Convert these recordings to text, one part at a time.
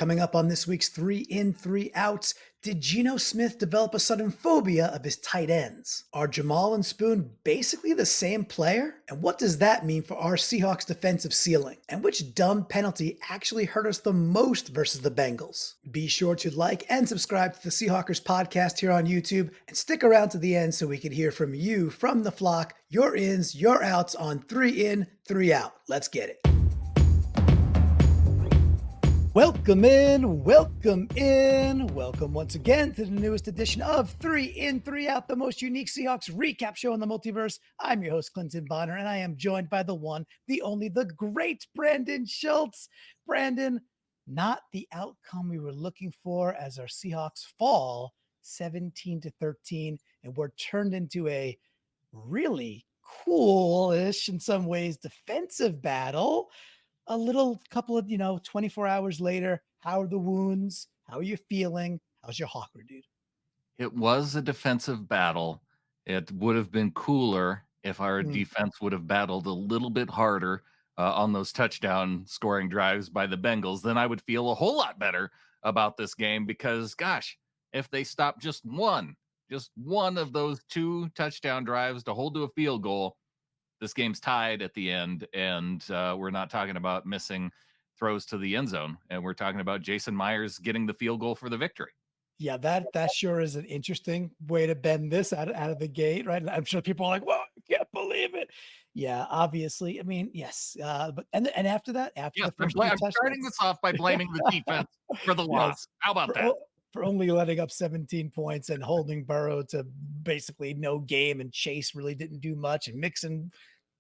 Coming up on this week's 3 in, 3 outs, did Geno Smith develop a sudden phobia of his tight ends? Are Jamal and Spoon basically the same player? And what does that mean for our Seahawks defensive ceiling? And which dumb penalty actually hurt us the most versus the Bengals? Be sure to like and subscribe to the Seahawkers podcast here on YouTube and stick around to the end so we can hear from you, from the flock, your ins, your outs on 3 in, 3 out. Let's get it. Welcome in, welcome in, welcome once again to the newest edition of 3 in, 3 out, the most unique Seahawks recap show in the multiverse. I'm your host, Clinton Bonner, and I am joined by the one, the only, the great Brandon Schultz. Brandon, not the outcome we were looking for as our Seahawks fall 17-13, and we're turned into a really cool-ish, in some ways, defensive battle. A little couple of 24 hours later, how are the wounds? How are you feeling? How's your hawker, dude? It was a defensive battle. It would have been cooler if our Mm. defense would have battled a little bit harder on those touchdown scoring drives by the Bengals. Then I would feel a whole lot better about this game because, gosh, if they stop just one of those two touchdown drives to hold to a field goal, this game's tied at the end, and we're not talking about missing throws to the end zone, and we're talking about Jason Myers getting the field goal for the victory. Yeah, that sure is an interesting way to bend this out of the gate, right? And I'm sure people are like, "Well, I can't believe it." Yeah, obviously. I mean, yes, but and after that, after Yes, the first two I'm starting touchdowns, this off by blaming the defense for the yes, loss. How about for that? for only letting up 17 points and holding Burrow to basically no game, and Chase really didn't do much, and Mixon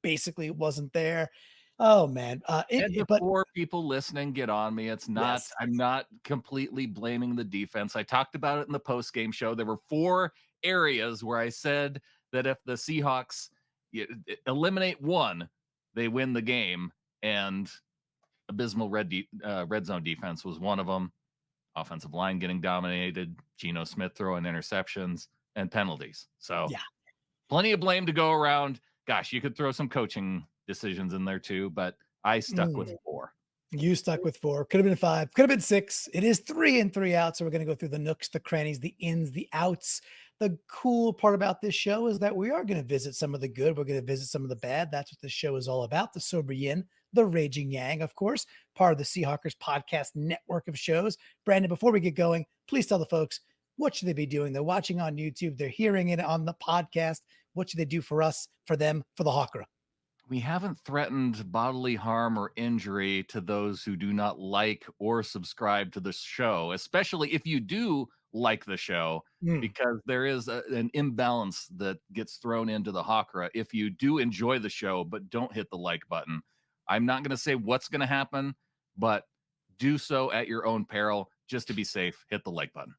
basically wasn't there. Oh man, And but before people listening get on me, yes. I'm not completely blaming the defense. I talked about it in the post-game show. There were 4 areas where I said that if the Seahawks eliminate one, they win the game, and abysmal red zone defense was one of them. Offensive line getting dominated, Geno Smith throwing interceptions, and penalties. So Yeah. plenty of blame to go around. Gosh, you could throw some coaching decisions in there too, but I stuck with Mm. 4. You stuck with 4. Could have been 5. Could have been 6. It is 3 in, 3 out. So we're going to go through the nooks, the crannies, the ins, the outs. The cool part about this show is that we are going to visit some of the good. We're going to visit some of the bad. That's what this show is all about. The sober yin, the raging yang, of course, part of the Seahawkers podcast network of shows. Brandon, before we get going, please tell the folks, what should they be doing? They're watching on YouTube. They're hearing it on the podcast. What should they do for us, for them, for the Hawkera? We haven't threatened bodily harm or injury to those who do not like or subscribe to the show, especially if you do like the show, Mm. because there is an imbalance that gets thrown into the Hawkera. If you do enjoy the show, but don't hit the like button, I'm not going to say what's going to happen, but do so at your own peril. Just to be safe, hit the like button.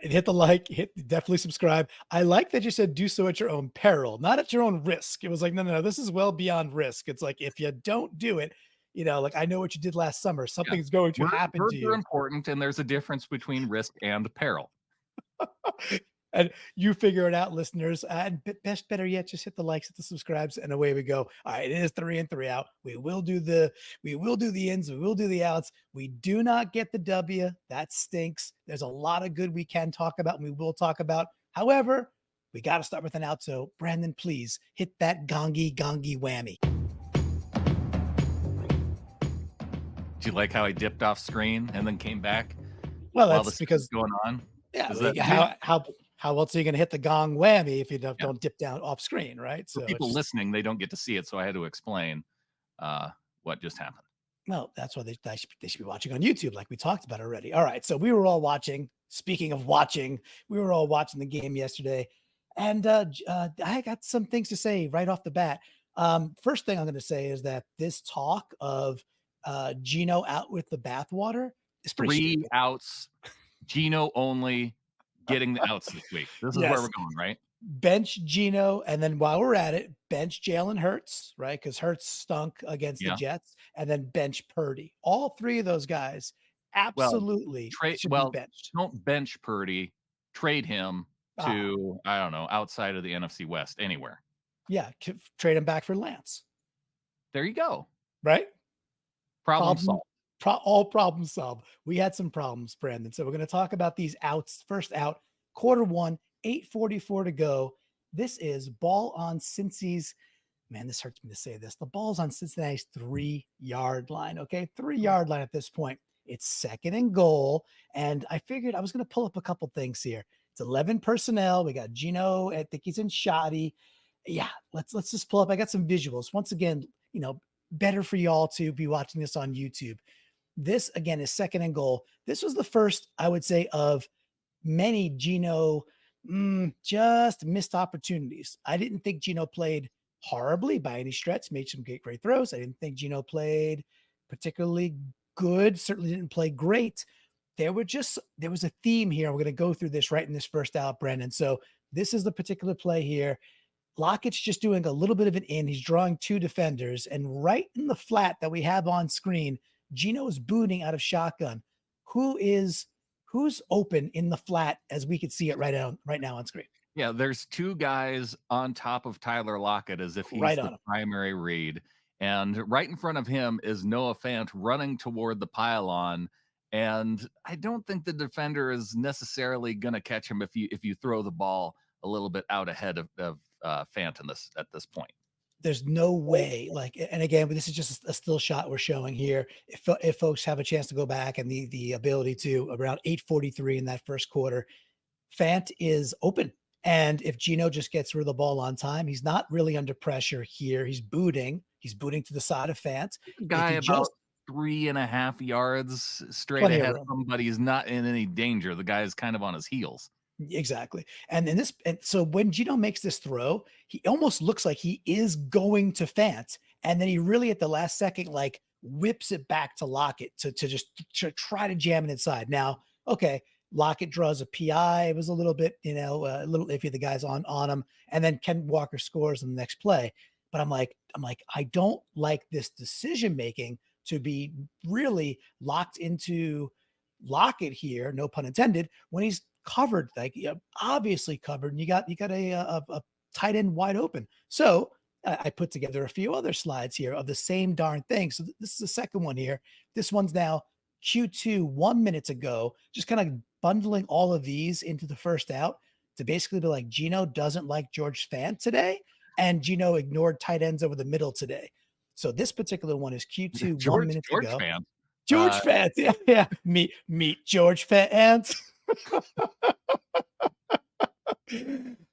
Hit the like, definitely subscribe. I like that you said do so at your own peril, not at your own risk. It was like, no, no, no, this is well beyond risk. It's like, if you don't do it, like I know what you did last summer. Yeah. Something's going to happen to Words are you. important, and there's a difference between risk and peril. And you figure it out, listeners. And better yet, just hit the likes, hit the subscribes, and away we go. All right, it is 3 in, 3 out. We will do the ins, we will do the outs. We do not get the W. That stinks. There's a lot of good we can talk about, and we will talk about. However, we got to start with an out. So, Brandon, please hit that gongy whammy. Do you like how I dipped off screen and then came back Well, while that's this was because going on? yeah, Is that how else are you going to hit the gong whammy if you yeah. don't dip down off screen, right? For So it's people just listening, they don't get to see it, so I had to explain what just happened. well, that's why they should be watching on YouTube, like we talked about already. All right, so we were all watching. Speaking of watching, we were all watching the game yesterday, and I got some things to say right off the bat. First thing I'm going to say is that this talk of Geno out with the bathwater is pretty 3 stupid. outs, Geno only getting the outs this week. This is where we're Yes, going, right? bench Geno, and then while we're at it, bench Jalen Hurts, right? Because Hurts stunk against the Yeah. Jets, and then bench Purdy. All 3 of those guys Well, absolutely trade should be well, benched. don't bench Purdy, trade him Ah, to, I don't know, outside of the NFC West, anywhere. yeah, trade him back for Lance, There you go. right? Problem Problem solved. all problem solved. We had some problems, Brandon. So we're going to talk about these outs. First out, quarter one, 8:44 to go. This is ball on Cincy's. Man, this hurts me to say this. The ball's on Cincinnati's 3-yard line. Okay, 3-yard line at this point. It's second and goal. And I figured I was going to pull up a couple things here. It's 11 personnel. We got Geno. I think he's in shoddy. Yeah, let's just pull up. I got some visuals. Once again, better for y'all to be watching this on YouTube. This again is second and goal. This was the first, I would say, of many Geno just missed opportunities. I didn't think Geno played horribly by any stretch, made some great throws. I didn't think Geno played particularly good, certainly didn't play great. There was a theme here. We're going to go through this right in this first out, Brendan. So this is the particular play here. Lockett's just doing a little bit of an in. He's drawing two defenders, and right in the flat that we have on screen, Geno is booting out of shotgun. Who's open in the flat as we can see it right now on screen? Yeah, there's two guys on top of Tyler Lockett as if he's Right the on him. primary read. And right in front of him is Noah Fant running toward the pylon. And I don't think the defender is necessarily going to catch him if you throw the ball a little bit out ahead of Fant at this point. There's no way. And again, this is just a still shot we're showing here. If folks have a chance to go back and the ability to, around 8:43 in that first quarter, Fant is open. And if Geno just gets rid of the ball on time, he's not really under pressure here. He's booting to the side of Fant. Guy about 3.5 yards straight ahead of him, but he's not in any danger. The guy is kind of on his heels. Exactly. And so when Geno makes this throw, he almost looks like he is going to Fant. And then he really at the last second, whips it back to Lockett to try to jam it inside. Now, okay, Lockett draws a PI. It was a little bit, a little iffy. The guy's on him. And then Ken Walker scores in the next play. But I'm like, I don't like this decision making to be really locked into Lockett here, no pun intended, when he's covered, obviously covered, and you got a tight end wide open. So I put together a few other slides here of the same darn thing. So this is the second one here. This one's now Q2 1 minute ago, just kind of bundling all of these into the first out to basically be like, Geno doesn't like George Fant today, and Geno ignored tight ends over the middle today. So this particular one is Q2 1 minute ago. Fant. George Fant. Yeah. Meet George Fant.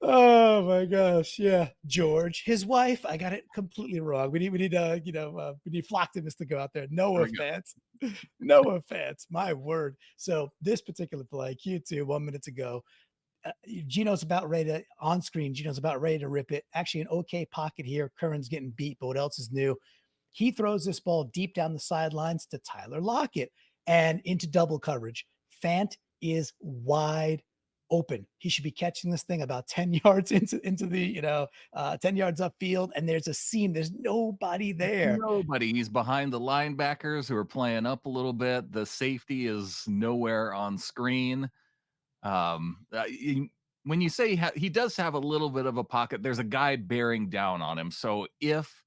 Oh my gosh. Yeah. George, his wife. I got it completely wrong. We need we need Flocktimus to go out there. Noah Fant. My word. So this particular play, Q2, 1 minute to go. Geno's about ready to on screen. Geno's about ready to rip it. Actually, an okay pocket here. Curran's getting beat, but what else is new? He throws this ball deep down the sidelines to Tyler Lockett and into double coverage. Fant is wide open. He should be catching this thing about 10 yards into the 10 yards upfield, and there's a seam. There's nobody there. Nobody. He's behind the linebackers who are playing up a little bit. The safety is nowhere on screen. When you say he does have a little bit of a pocket, there's a guy bearing down on him. So if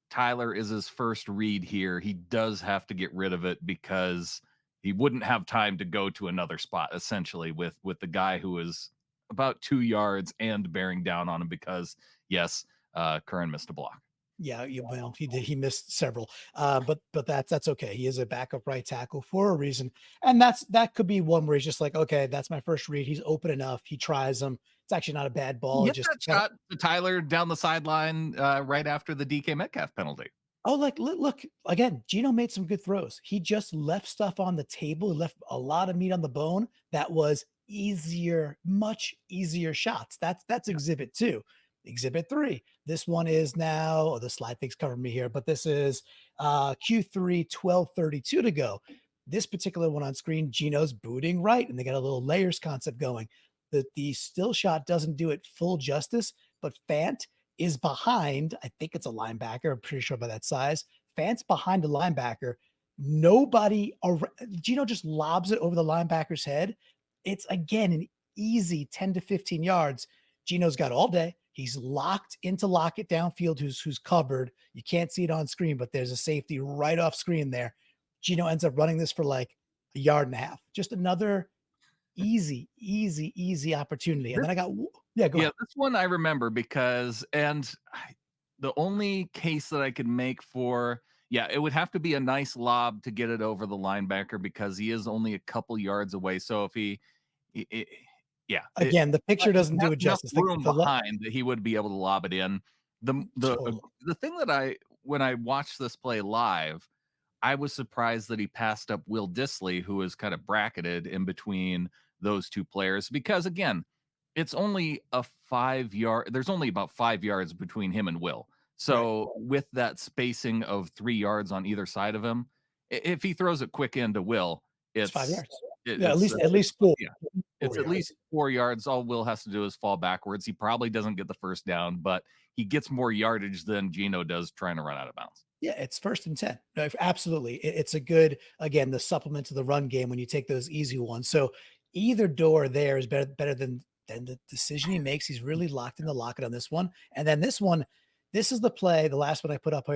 Tyler is his first read here, he does have to get rid of it because he wouldn't have time to go to another spot, essentially, with the guy who is about 2 yards and bearing down on him because, yes, Curran missed a block. Yeah, well, he did. He missed several, but that's okay. He is a backup right tackle for a reason, and that could be one where he's just like, okay, that's my first read. He's open enough. He tries them. It's actually not a bad ball. He just shot to Tyler down the sideline right after the DK Metcalf penalty. Oh, look again. Geno made some good throws. He just left stuff on the table. He left a lot of meat on the bone. That was easier, much easier shots. That's exhibit 2. Exhibit 3. This one is now, the slide thing's covering me here, but this is Q3 12:32 to go. This particular one on screen, Geno's booting right, and they got a little layers concept going. The still shot doesn't do it full justice, but Fant is behind. I think it's a linebacker. I'm pretty sure by that size. Fant's behind the linebacker. Nobody around. Geno just lobs it over the linebacker's head. It's again an easy 10 to 15 yards. Geno's got all day. He's locked into Lockett downfield, who's covered. You can't see it on screen, but there's a safety right off screen there. Geno ends up running this for like a yard and a half. Just another easy opportunity. And This then I got, yeah, go Yeah, ahead. this one I remember because the only case that I could make for, yeah, it would have to be a nice lob to get it over the linebacker because he is only a couple yards away. So if I yeah, Again, the picture if he doesn't has do it enough justice. room behind that he would be able to lob it in. Total. The thing that when I watched this play live, I was surprised that he passed up Will Dissly, who is kind of bracketed in between those two players, because again, it's only a 5 yard, there's only about 5 yards between him and Will. Right. So with that spacing of 3 yards on either side of him, if he throws it quick into Will, It's 5 it's yards. it, Yeah, it's at least 4, yeah, 4 it's at yards. least 4 yards. All Will has to do is fall backwards. He probably doesn't get the first down, but he gets more yardage than Geno does trying to run out of bounds. Yeah, it's 1st and 10. No, absolutely. It's a good, again, the supplement to the run game when you take those easy ones. So either door there is better than the decision he makes. He's really locked in the locket on this one. And then this one, this is the play, the last one I put up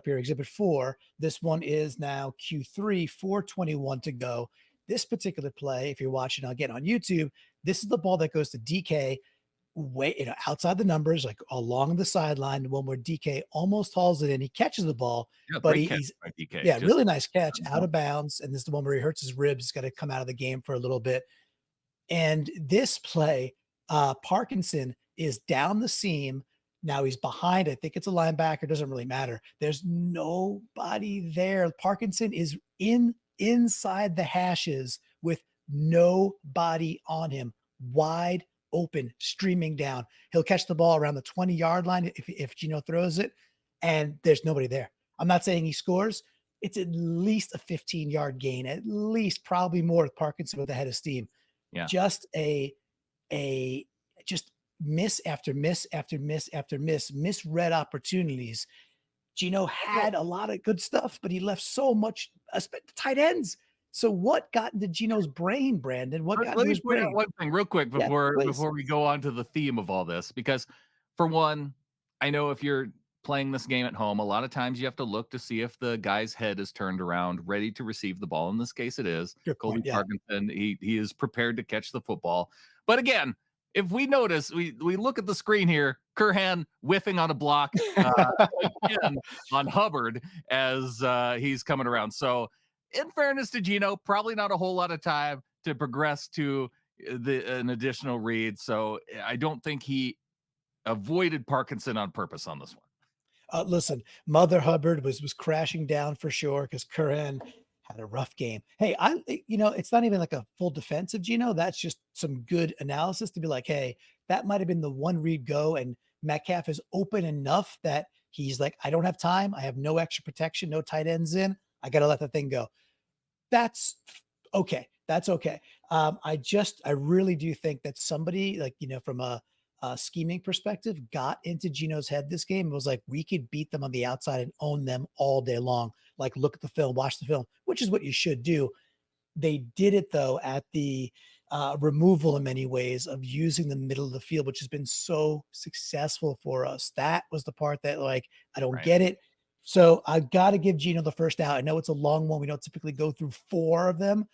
here, exhibit 4. This one is now Q3, 4:21 to go. This particular play, if you're watching again on YouTube, this is the ball that goes to DK way, outside the numbers, like along the sideline, one where DK almost hauls it in. He catches the ball, Yeah, but great catch he's, by DK. yeah, Just really nice catch out of bounds. And this is the one where he hurts his ribs. He's got to come out of the game for a little bit. And this play, Parkinson is down the seam. Now he's behind. I think it's a linebacker. Doesn't really matter. There's nobody there. Parkinson is inside the hashes with nobody on him, wide open, streaming down. He'll catch the ball around the 20-yard line if Geno throws it, and there's nobody there. I'm not saying he scores. It's at least a 15-yard gain, at least, probably more with Parkinson with the head of steam. yeah. Just a just miss after miss after miss after miss, misread opportunities. Geno Well, had a lot of good stuff, but he left so much, tight ends. So what got into Geno's brain, Brandon? What got let into me his point out brain? one thing real quick Yeah, please. before we go on to the theme of all this, because for one, I know if you're playing this game at home, a lot of times you have to look to see if the guy's head is turned around, ready to receive the ball. In this case, it is. Good Colby point. Yeah. Parkinson, he is prepared to catch the football. But again, if we notice, we look at the screen here, Curhan whiffing on a block again on Hubbard as he's coming around. So in fairness to Geno, probably not a whole lot of time to progress to an additional read. So I don't think he avoided Parkinson on purpose on this one. Listen, Mother Hubbard was crashing down for sure because Curran had a rough game. Hey, it's not even like a full defense of Geno. That's just some good analysis to be like, hey, that might have been the one read go, and Metcalf is open enough that he's like, I don't have time. I have no extra protection, no tight ends in. I got to let the thing go. That's okay. That's okay. I really do think that somebody, like, from a scheming perspective, got into Geno's head this game. It was like, we could beat them on the outside and own them all day long. Like, look at the film, watch the film, which is what you should do. They did it though at the removal in many ways of using the middle of the field, which has been so successful for us. That was the part that, like, I don't Right. get it. So I got to give Geno the first out. I know it's a long one. We don't typically go through 4 of them.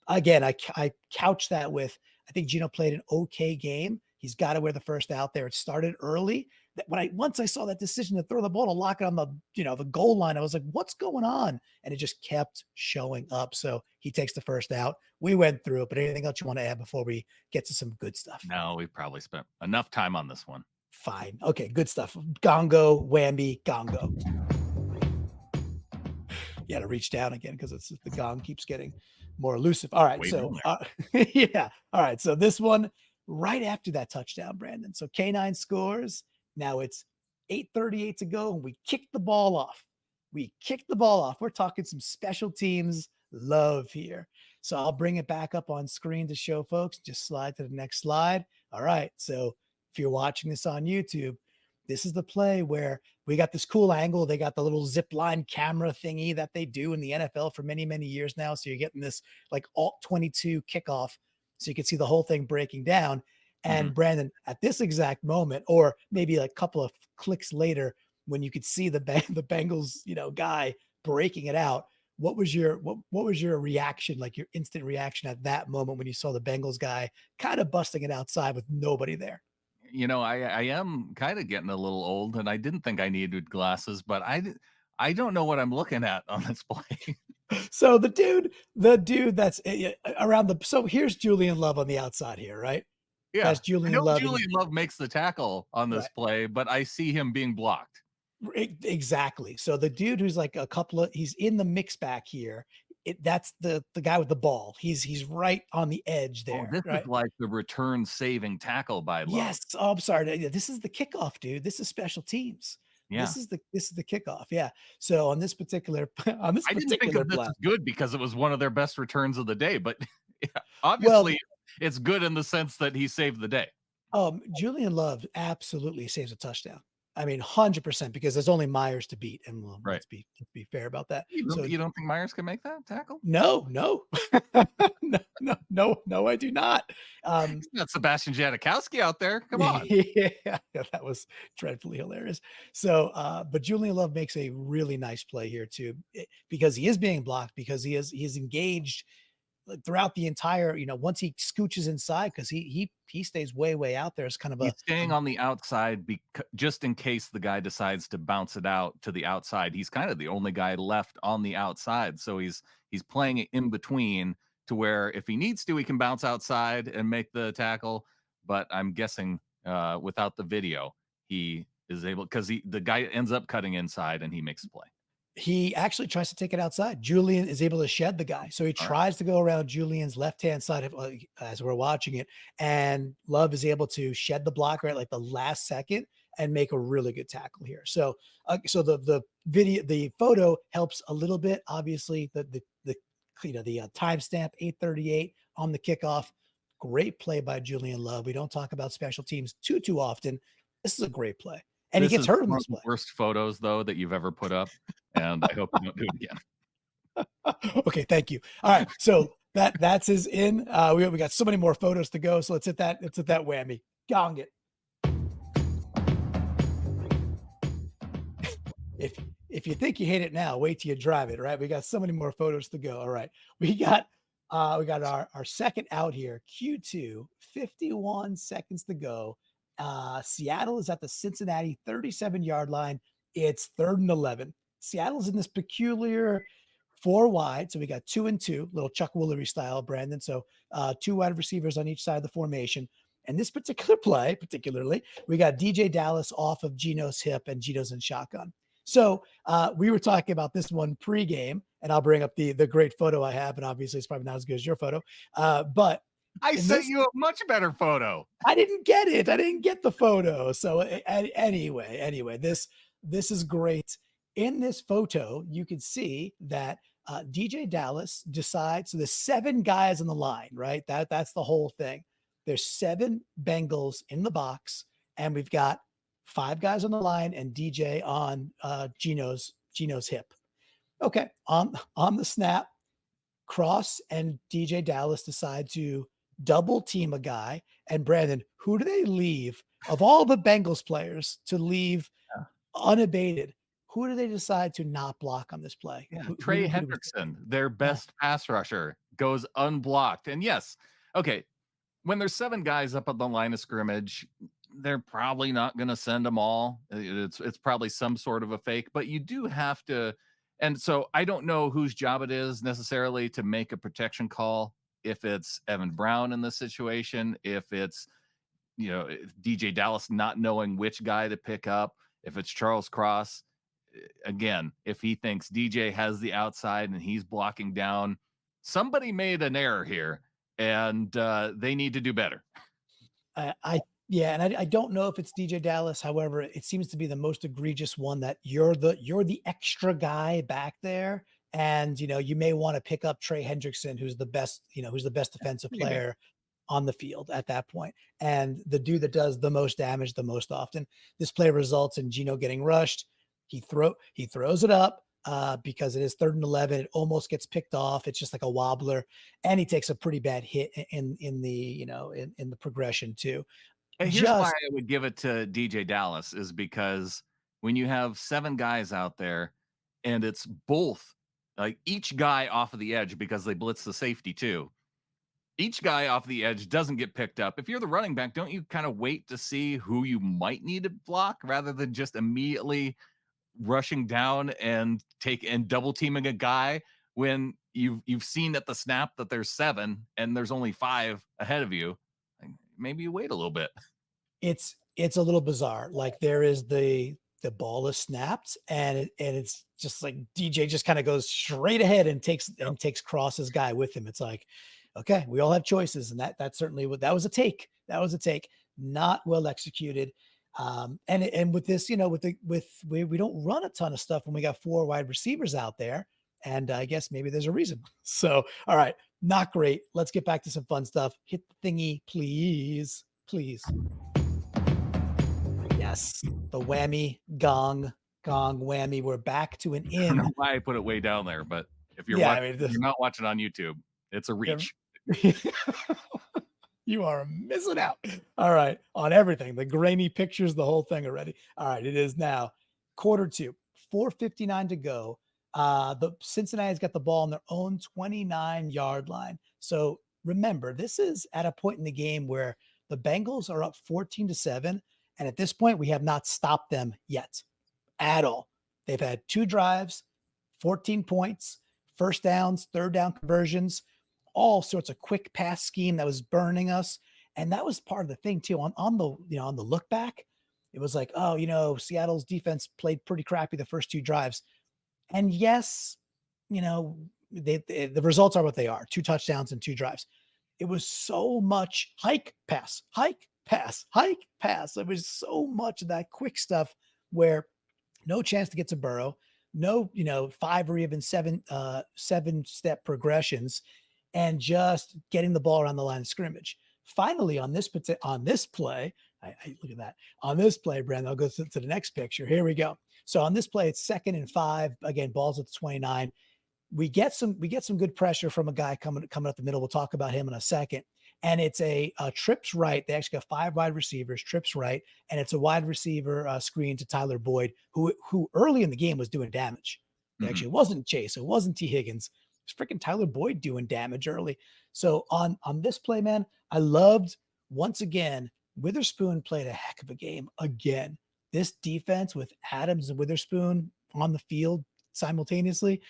Again, I couch that with, I think Geno played an okay game. He's got to wear the first out there. It started early. That once I saw that decision to throw the ball to lock it on the goal line, I was like, what's going on? And it just kept showing up. So he takes the first out. We went through it, but anything else you want to add before we get to some good stuff? No, we probably spent enough time on this one. Fine. Okay, good stuff. Gongo, whammy, gongo. You got to reach down again because it's the gong keeps getting more elusive. All right, Way so down there. yeah, all right. So this one right after that touchdown, Brandon. So K9 scores. Now it's 8:38 to go, and we kicked the ball off. We kicked the ball off. We're talking some special teams love here. So I'll bring it back up on screen to show folks. Just slide to the next slide. All right. So if you're watching this on YouTube, this is the play where we got this cool angle. They got the little zip line camera thingy that they do in the NFL for many, many years now. So you're getting this like alt 22 kickoff. So you can see the whole thing breaking down. And Brandon, at this exact moment, or maybe a couple of clicks later, when you could see the Bengals, guy breaking it out, what was your reaction, like your instant reaction at that moment when you saw the Bengals guy kind of busting it outside with nobody there? I am kind of getting a little old, and I didn't think I needed glasses, but I don't know what I'm looking at on this play. So the dude that's around the so here's Julian Love on the outside here, right? Yeah, That's I Julian know Love in Julian Love makes the tackle on this right. play, but I see him being blocked. Exactly. So the dude who's like a couple of he's in the mix back here. That's the guy with the ball. He's right on the edge Oh, there, this is right? like the return saving tackle by Love. Yes. Oh, I'm sorry. Yeah, this is the kickoff, dude. This is special teams. Yeah. This is the kickoff. Yeah. So on this particular on this I didn't think particular of this play, as good because it was one of their best returns of the day, but yeah, well, obviously it's good in the sense that he saved the day. Julian Love absolutely saves a touchdown. I mean, 100% because there's only Myers to beat, and well, Right. let's be fair about that. You don't So you don't think Myers can make that tackle? no, no, no, I do not. Um, He's not Sebastian Janikowski out there. Come on. yeah, that was dreadfully hilarious. So, but Julian Love makes a really nice play here too, because he is being blocked because he's engaged like, throughout the entire. Once he scooches inside because he stays way out there as kind of He's a staying on the outside just in case the guy decides to bounce it out to the outside. He's kind of the only guy left on the outside, so he's playing it in between to where if he needs to, he can bounce outside and make the tackle. But I'm guessing without the video, he is able because the guy ends up cutting inside and he makes the play. he actually tries to take it outside. Julian is able to shed the guy. So he All right. tries to go around Julian's left-hand side of as we're watching it. And Love is able to shed the blocker at like the last second and make a really good tackle here. So the photo helps a little bit. Obviously, the timestamp 8:38 on the kickoff. Great play by Julian Love. We don't talk about special teams too often. This is a great play. And he This gets is hurt on one this of the play. worst photos though that you've ever put up, and I hope you don't do it again. Okay, thank you. All right, so that's his in. We got so many more photos to go, so let's hit that. Let's hit that whammy. Gong it. If if you think you hate it now, wait till you drive it. Right? We got so many more photos to go. All right, we got our second out here. Q2, 51 seconds to go. Seattle is at the Cincinnati 37-yard line. It's 3rd and 11. Seattle's in this peculiar four wide. So we got 2 and 2, little Chuck Woolery style, Brandon. So two wide receivers on each side of the formation. And this particular play, particularly, we got DJ Dallas off of Geno's hip and Geno's in shotgun. So we were talking about this one pregame, and I'll bring up the great photo I have, and obviously it's probably not as good as your photo. But I in sent this, you a much better photo. I didn't get it. I didn't get the photo. So anyway, this is great. In this photo, you can see that DJ Dallas decides. So there's 7 guys on the line, right? That's the whole thing. There's 7 Bengals in the box, and we've got 5 guys on the line and DJ on Geno's hip. Okay, on the snap, Cross and DJ Dallas decide to double team a guy. And Brandon, who do they leave of all the Bengals players to leave Yeah. unabated? Who do they decide to not block on this play? Yeah, Who Trey do we? Hendrickson, their Yeah, best pass rusher, goes unblocked. And yes, okay, when there's 7 guys up on the line of scrimmage, they're probably not going to send them all. It's probably some sort of a fake, but you do have to. And so I don't know whose job it is necessarily to make a protection call. If it's Evan Brown in this situation, if it's if DJ Dallas not knowing which guy to pick up, if it's Charles Cross, again, if he thinks DJ has the outside and he's blocking down, somebody made an error here, and they need to do better. yeah, and I don't know if it's DJ Dallas. However, it seems to be the most egregious one that you're the extra guy back there, and you may want to pick up Trey Hendrickson, who's the best defensive Maybe. player on the field at that point, and the dude that does the most damage the most often. This play results in Geno getting rushed. He throws it up because it is 3rd and 11. It almost gets picked off. It's just like a wobbler, and he takes a pretty bad hit in the progression too. And here's why Just I would give it to DJ Dallas is because when you have 7 guys out there and it's both like each guy off of the edge because they blitz the safety too. Each guy off the edge doesn't get picked up. If you're the running back, don't you kind of wait to see who you might need to block rather than just immediately rushing down and double teaming a guy when you've seen at the snap that there's 7 and there's only 5 ahead of you? Like, maybe you wait a little bit. It's a little bizarre. Like there is the ball is snapped and it's just like DJ just kind of goes straight ahead and takes Cross's guy with him. It's like, okay, we all have choices, and that certainly that was a take. That was a take, not well executed. And with this, we don't run a ton of stuff when we got 4 wide receivers out there, and I guess maybe there's a reason. So, all right, not great. Let's get back to some fun stuff. Hit the thingy, please, please. Yes, the whammy, gong, whammy. We're back to an I don't know in. why I put it way down there, but if you're Yeah, if you're not watching on YouTube, it's a reach. You are missing out. All right, on everything, the grainy pictures, the whole thing already. All right, it is now quarter 2, 4:59 to go. The Cincinnati's got the ball on their own 29-yard line. So remember, this is at a point in the game where the Bengals are up 14-7, and at this point, we have not stopped them yet at all. They've had 2 drives, 14 points, first downs, third down conversions, all sorts of quick pass scheme that was burning us. And that was part of the thing too. On the look back, it was like, oh, Seattle's defense played pretty crappy the first 2 drives. And yes, the results are what they are. 2 touchdowns and 2 drives. It was so much hike, pass, hike, pass, hike, pass. It was so much of that quick stuff where no chance to get to Burrow, no, 5 or even 7-step progressions, and just getting the ball around the line of scrimmage. Finally, on this play, I look at that. On this play, Brandon, I'll go to the next picture. Here we go. So on this play, it's 2nd and 5. Again, ball's at the 29. We get some good pressure from a guy coming up the middle. We'll talk about him in a second. And it's a trips right. They actually got 5 wide receivers, trips right, and it's a wide receiver screen to Tyler Boyd, who early in the game was doing damage. Actually, it wasn't Chase, it wasn't T. Higgins. It was freaking Tyler Boyd doing damage early. So on this play, man, I loved, once again, Witherspoon played a heck of a game again. This defense with Adams and Witherspoon on the field simultaneously,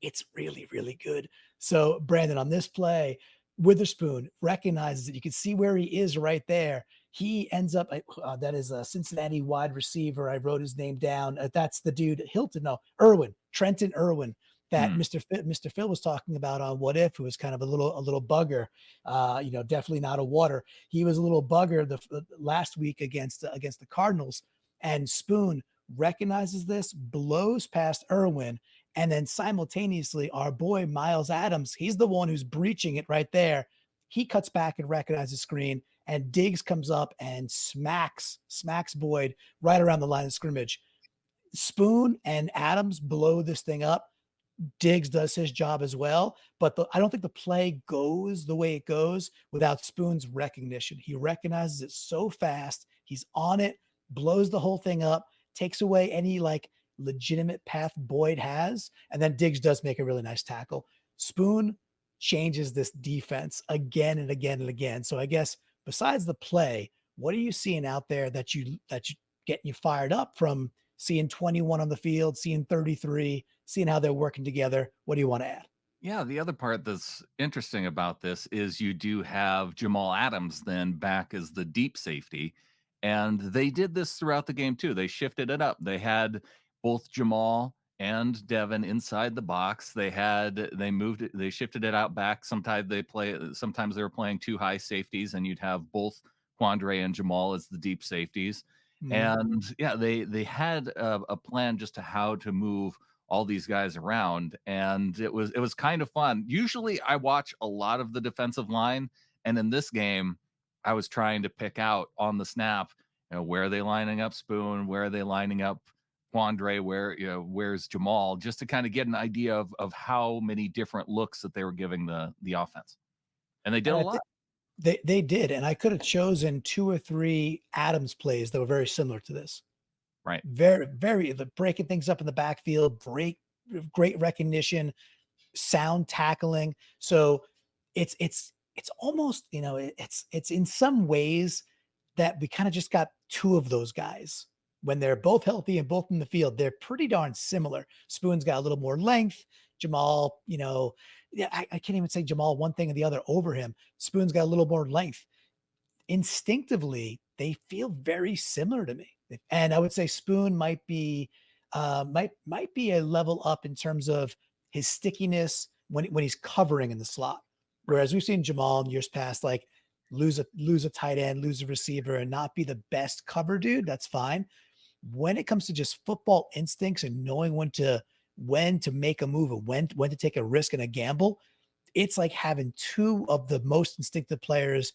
it's really, really good. So, Brandon, on this play, Witherspoon recognizes it. You can see where he is right there. He ends up, that is a Cincinnati wide receiver. I wrote his name down. That's the dude, Trenton Irwin, that Mr. Phil was talking about on What If, who was kind of a little bugger, definitely not a water. He was a little bugger the last week against the Cardinals, and Spoon recognizes this, blows past Irwin, and then simultaneously our boy Miles Adams, he's the one who's breaching it right there. He cuts back and recognizes the screen, and Diggs comes up and smacks Boyd right around the line of scrimmage. Spoon and Adams blow this thing up. Diggs does his job as well, but I don't think the play goes the way it goes without Spoon's recognition. He recognizes it so fast. He's on it, blows the whole thing up, takes away any legitimate path Boyd has, and then Diggs does make a really nice tackle. Spoon changes this defense again and again and again. So I guess besides the play, what are you seeing out there that you getting you fired up from seeing 21 on the field, seeing 33, seeing how they're working together? What do you want to add? Yeah, the other part that's interesting about this is you do have Jamal Adams then back as the deep safety. And they did this throughout the game too. They shifted it up. They had both Jamal and Devin inside the box. They moved it, they shifted it out back. Sometimes they were playing 2 high safeties, and you'd have both Quandre and Jamal as the deep safeties. And yeah, they had a plan just to how to move all these guys around, and it was kind of fun. Usually I watch a lot of the defensive line, and in this game I was trying to pick out on the snap, where are they lining up Spoon, where are they lining up Quandre, where's Jamal, just to kind of get an idea of how many different looks that they were giving the offense. And they did a lot. They did, and I could have chosen 2 or 3 Adams plays that were very similar to this. Right. Very, very breaking things up in the backfield, great recognition, sound tackling. So it's almost, it's in some ways that we kind of just got two of those guys. When they're both healthy and both in the field, they're pretty darn similar. Spoon's got a little more length. Jamal, yeah, I can't even say Jamal one thing or the other over him. Spoon's got a little more length. Instinctively, they feel very similar to me. And I would say Spoon might be might be a level up in terms of his stickiness when he's covering in the slot. Right. Whereas we've seen Jamal in years past, like lose a tight end, lose a receiver, and not be the best cover dude. That's fine. When it comes to just football instincts and knowing when to make a move and when to take a risk and a gamble, it's like having two of the most instinctive players,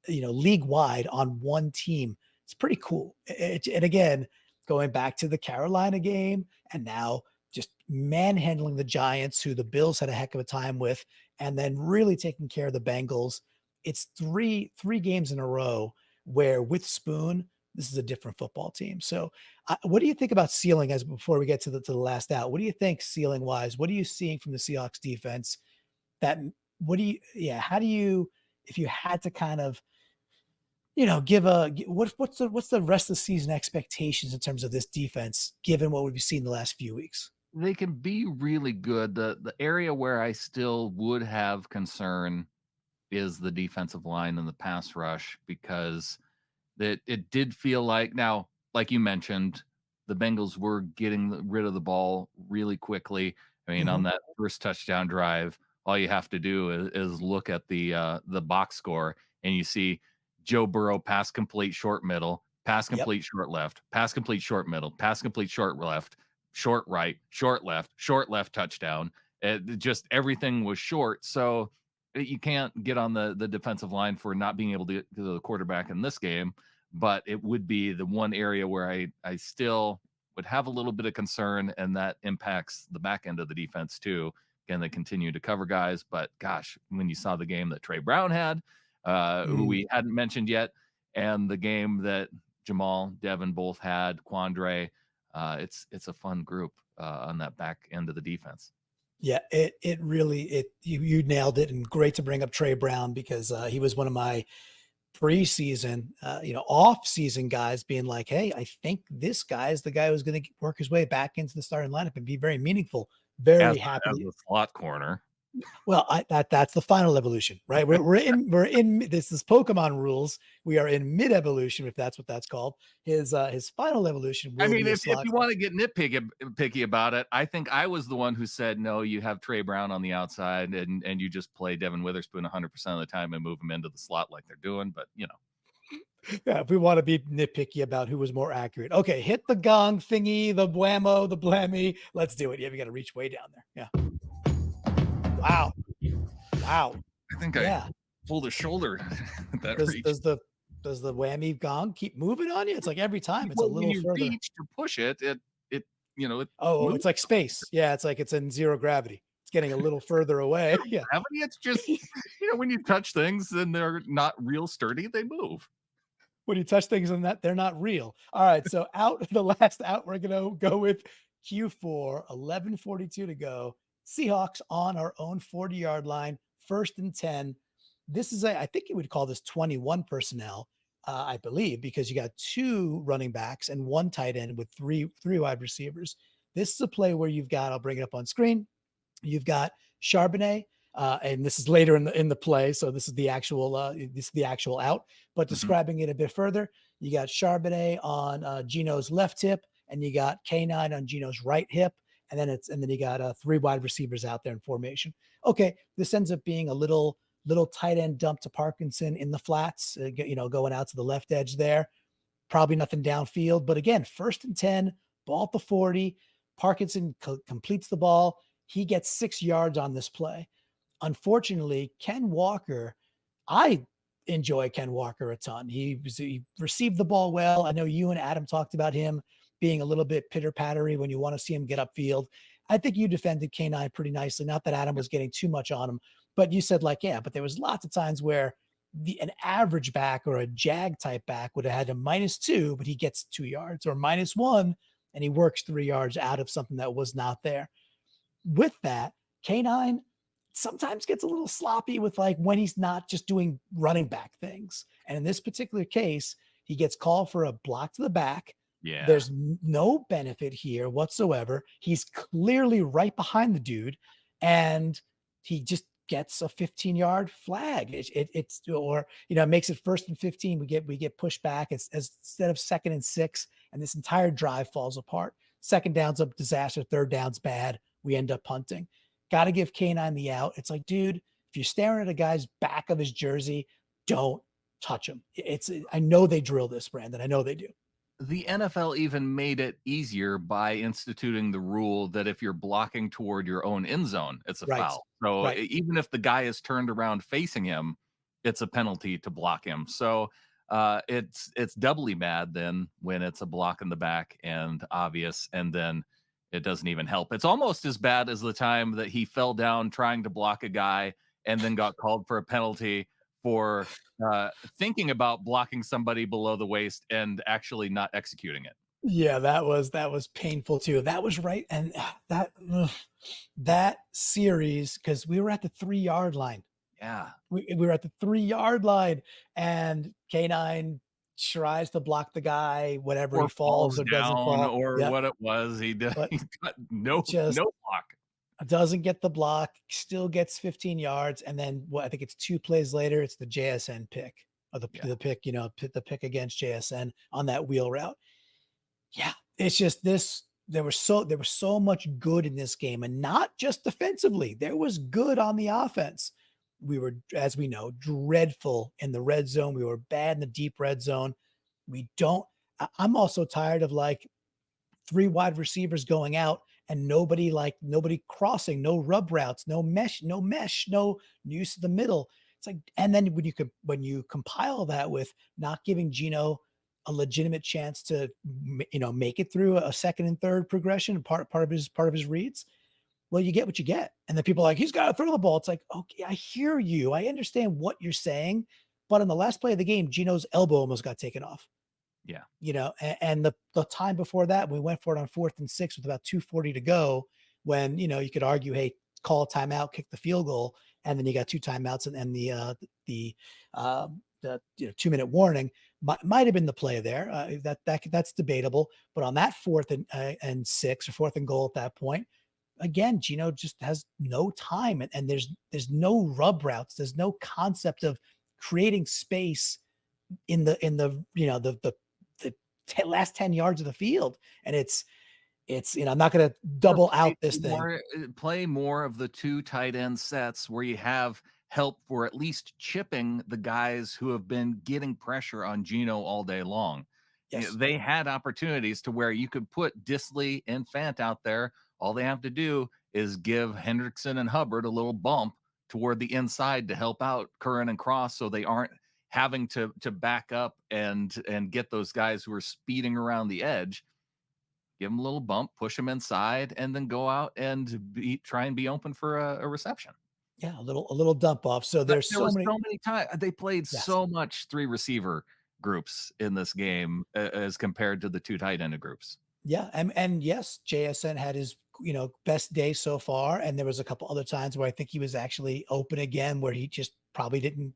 league wide on one team. It's pretty cool. And again, going back to the Carolina game and now just manhandling the Giants, who the Bills had a heck of a time with, and then really taking care of the Bengals. It's three games in a row where with Spoon, this is a different football team. So, what do you think about ceiling as before we get to the last out? What do you think ceiling wise? What are you seeing from the Seahawks defense? That what do you yeah? How do you if you had to kind of give what's the rest of the season expectations in terms of this defense, given what we've seen the last few weeks? They can be really good. The area where I still would have concern is the defensive line and the pass rush, because it did feel like, now, like you mentioned, the Bengals were getting rid of the ball really quickly. I mean, on Mhm. that first touchdown drive, all you have to do is look at the box score, and you see Joe Burrow pass complete short middle, pass Yep. complete short left, pass complete short middle, pass complete short left, short right, short left touchdown. Just everything was short. So you can't get on the defensive line for not being able to get to the quarterback in this game, but it would be the one area where I still would have a little bit of concern, and that impacts the back end of the defense too. Again, they continue to cover guys, but gosh, when you saw the game that Trey Brown had, who Mm. we hadn't mentioned yet, and the game that Jamal, Devin both had, Quandre, it's a fun group on that back end of the defense. Yeah, it really you nailed it, and great to bring up Trey Brown because he was one of my preseason, off season guys being like, hey, I think this guy is the guy who's going to work his way back into the starting lineup and be very meaningful. Very As happy. a slot corner. Well, that's the final evolution, right? We're in this is Pokemon rules. We are in mid evolution, if that's what that's called. His final evolution I will mean, be a if slot. you want to get picky about it, I think I was the one who said, no, you have Trey Brown on the outside, and you just play Devin Witherspoon 100% of the time and move him into the slot like they're doing. But Yeah, if we want to be nitpicky about who was more accurate. Okay, hit the gong thingy, the blammo, the blammy. Let's do it. Yeah, we got to reach way down there. Yeah. Wow. Wow. I think I Yeah. pulled a shoulder at that Does reach. does the does the whammy gong keep moving on you? It's like every time it's a Well, when little you further. reach to push it, it Oh, moves. it's like space. Yeah, it's like it's in zero gravity. It's getting a little further away. Yeah. Gravity, it's just, when you touch things and they're not real sturdy, they move. When you touch things on that, they're not real. All right. So out the last out, we're gonna go with Q4, 11:42 to go. Seahawks on our own 40-yard line, 1st and 10. This is I think you would call this 21 personnel, I believe, because you got two running backs and one tight end with three wide receivers. This is a play where you've got, I'll bring it up on screen. You've got Charbonnet, and this is later in the play, so this is the actual out. But Mhm. describing it a bit further, you got Charbonnet on Geno's left hip, and you got K9 on Geno's right hip, and then you got three wide receivers out there in formation. Okay, this ends up being a little tight end dump to Parkinson in the flats, going out to the left edge there. Probably nothing downfield, but again, 1st and 10, ball at the 40. Parkinson completes the ball. He gets 6 yards on this play. Unfortunately, Ken Walker, I enjoy Ken Walker a ton. He received the ball well. I know you and Adam talked about him being a little bit pitter pattery when you want to see him get upfield. I think you defended K9 pretty nicely. Not that Adam was getting too much on him, but you said like, yeah, but there was lots of times where an average back or a jag type back would have had a -2, but he gets 2 yards, or -1 and he works 3 yards out of something that was not there. With that, K9 sometimes gets a little sloppy with like when he's not just doing running back things. And in this particular case, he gets called for a block to the back. Yeah. There's no benefit here whatsoever. He's clearly right behind the dude, and he just gets a 15-yard flag. It's or it makes it 1st and 15. We get pushed back. It's as instead of 2nd and 6, and this entire drive falls apart. Second down's a disaster. Third down's bad. We end up punting. Got to give K9 the out. It's like, dude, if you're staring at a guy's back of his jersey, don't touch him. I know they drill this, Brandon. I know they do. The NFL even made it easier by instituting the rule that if you're blocking toward your own end zone, it's a Right. foul. So Right. even if the guy is turned around facing him, it's a penalty to block him. So it's doubly bad then when it's a block in the back and obvious, and then it doesn't even help. It's almost as bad as the time that he fell down trying to block a guy and then got called for a penalty for thinking about blocking somebody below the waist and actually not executing it. Yeah, that was painful too. That was right. And that series, because we were at the 3-yard line. Yeah. We were at the 3-yard line, and K9 tries to block the guy, whatever, he Or falls falls or doesn't down fall. or Yeah, what it was. He did but he got no just block. doesn't get the block, still gets 15 yards, and then I think it's 2 plays later, it's the JSN pick, or Yeah. the pick, the pick against JSN on that wheel route. Yeah, it's just this. There was so much good in this game, and not just defensively. There was good on the offense. We were, as we know, dreadful in the red zone. We were bad in the deep red zone. We don't. I'm also tired of like 3 wide receivers going out and nobody crossing, no rub routes, no use of the middle. It's like, and then when you compile that with not giving Geno a legitimate chance to make it through a second and third progression, part of his reads, well, you get what you get. And then people are like, he's got to throw the ball. It's like, okay, I hear you. I understand what you're saying. But in the last play of the game, Geno's elbow almost got taken off. Yeah. And the time before that, we went for it on 4th and 6 with about 2:40 to go, when, you could argue, hey, call a timeout, kick the field goal. And then you got 2 timeouts, and the 2-minute warning might have been the play there. That's debatable. But on that 4th and 6, or 4th and goal at that point, again, Geno just has no time, and there's no rub routes. There's no concept of creating space in the last 10 yards of the field. And it's I'm not going to double out this thing. Play more of the 2 tight end sets where you have help for at least chipping the guys who have been getting pressure on Geno all day long. Yes. They had opportunities to where you could put Disley and Fant out there. All they have to do is give Hendrickson and Hubbard a little bump toward the inside to help out Curran and Cross, so they aren't having to back up and get those guys who are speeding around the edge. Give them a little bump, push them inside, and then go out and try and be open for a reception. Yeah, a little dump off. So But there's there so was many. so many times they played Yes. so much 3 receiver groups in this game as compared to the 2 tight end groups. Yeah, and yes, JSN had his best day so far, and there was a couple other times where I think he was actually open again, where he just probably didn't.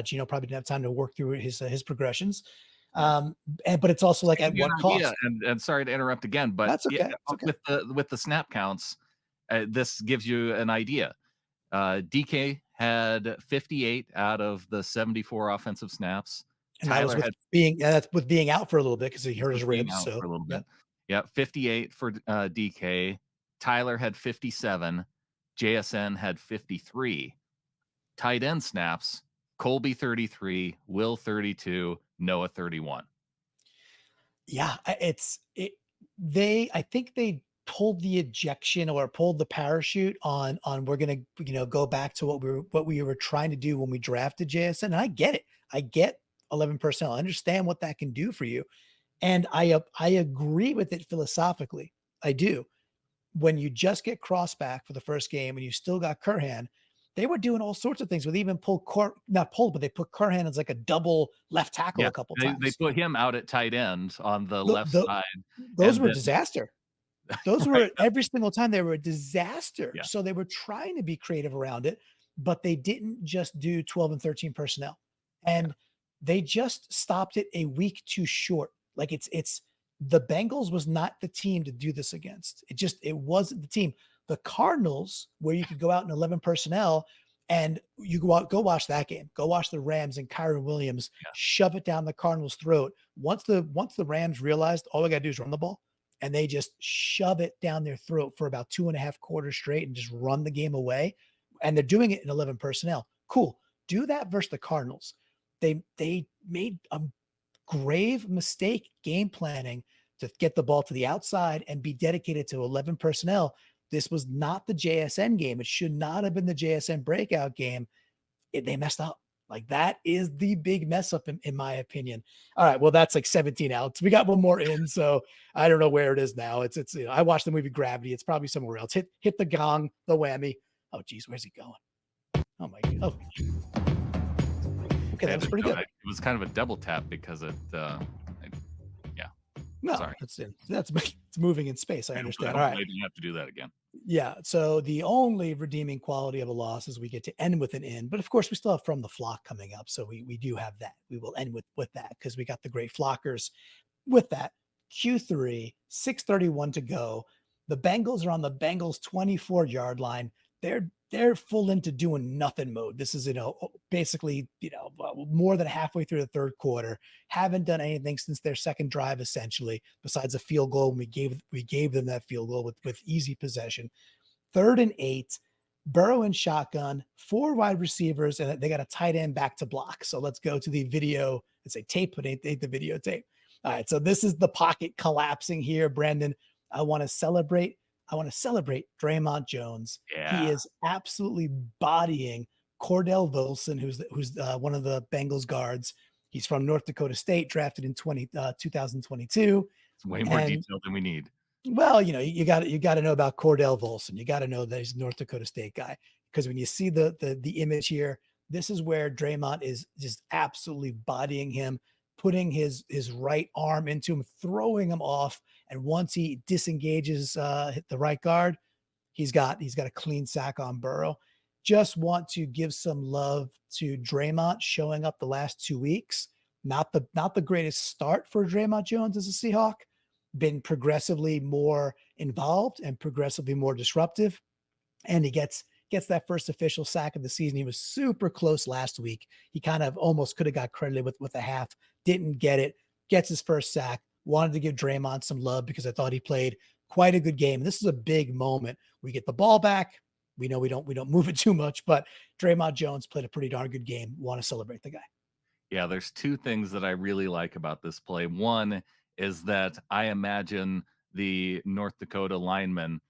Geno probably didn't have time to work through his progressions. Yeah. But it's also like, To give at you an what idea, cost? and sorry to interrupt again, but That's okay. It's okay. with the snap counts, this gives you an idea. DK had 58 out of the 74 offensive snaps. And that was Tyler with had being out for a little bit because he hurt his being ribs. out So for a little yeah. bit. Yeah, 58 for DK. Tyler had 57. JSN had 53. Tight end snaps: Colby 33, Will 32, Noah 31. Yeah, I think they pulled the ejection, or pulled the parachute on we're going to, go back to what we were trying to do when we drafted JSN. And I get it. I get 11 personnel. I understand what that can do for you. And I agree with it philosophically. I do. When you just get cross back for the first game and you still got Curhan, they were doing all sorts of things with even not pulled, but they put Curhan as like a double left tackle Yeah, a couple they times. put him out at tight end on the Tho left tho side, Those and were then disaster. Those right? were every single time they were a disaster. Yeah, So they were trying to be creative around it, but they didn't just do 12 and 13 personnel. yeah. And they just stopped it a week too short. Like it's the Bengals was not the team to do this against. It wasn't the team. The Cardinals, where you could go out in 11 personnel and you go watch that game. Go watch the Rams and Kyron Williams Yeah. shove it down the Cardinals' throat. Once the Rams realized all we got to do is run the ball, and they just shove it down their throat for about 2.5 quarters straight and just run the game away. And they're doing it in 11 personnel. Cool. Do that versus the Cardinals. They made a grave mistake game planning to get the ball to the outside and be dedicated to 11 personnel. This was not the JSN game. It should not have been the JSN breakout game. They messed up. Like that is the big mess up in my opinion. All right, well that's like 17 outs. We got one more in, so I don't know where it is now. It's I watched the movie Gravity. It's probably somewhere else. Hit the gong, the whammy. Oh geez, where's he going? Oh my god. Oh, okay, that was pretty good. It was kind of a double tap because yeah. No, Sorry. that's it's moving in space. I understand. All right. I didn't have to do that again. Yeah. So the only redeeming quality of a loss is we get to end with an in, but of course we still have From the Flock coming up. So we do have that. We will end with that because we got the great flockers with that. Q3, 6:31 to go. The Bengals are on the Bengals 24-yard line. They're full into doing nothing mode. This is, basically, more than halfway through the third quarter. Haven't done anything since their second drive, essentially, besides a field goal. And we gave them that field goal with easy possession. 3rd and 8, Burrow and shotgun, 4 wide receivers, and they got a tight end back to block. So let's go to the video. It's a tape, but ain't the videotape. All right, so this is the pocket collapsing here, Brandon. I want to celebrate Draymont Jones. Yeah. He is absolutely bodying Cordell Wilson, who's one of the Bengals guards. He's from North Dakota State, drafted in 2022. It's way more detail than we need. Well, you got to know about Cordell Wilson. You got to know that he's a North Dakota State guy, because when you see the image here, this is where Draymont is just absolutely bodying him, putting his right arm into him, throwing him off, and once he disengages the right guard, he's got a clean sack on Burrow. Just want to give some love to Draymont showing up the last 2 weeks. Not the greatest start for Draymont Jones as a Seahawk. Been progressively more involved and progressively more disruptive, and he gets that first official sack of the season. He was super close last week. He kind of almost could have got credited with a half, didn't get it. Gets his first sack. Wanted to give Draymond some love because I thought he played quite a good game. This is a big moment. We get the ball back. We know we don't move it too much, but Draymond Jones played a pretty darn good game. Want to celebrate the guy. Yeah, there's 2 things that I really like about this play. One is that I imagine the North Dakota lineman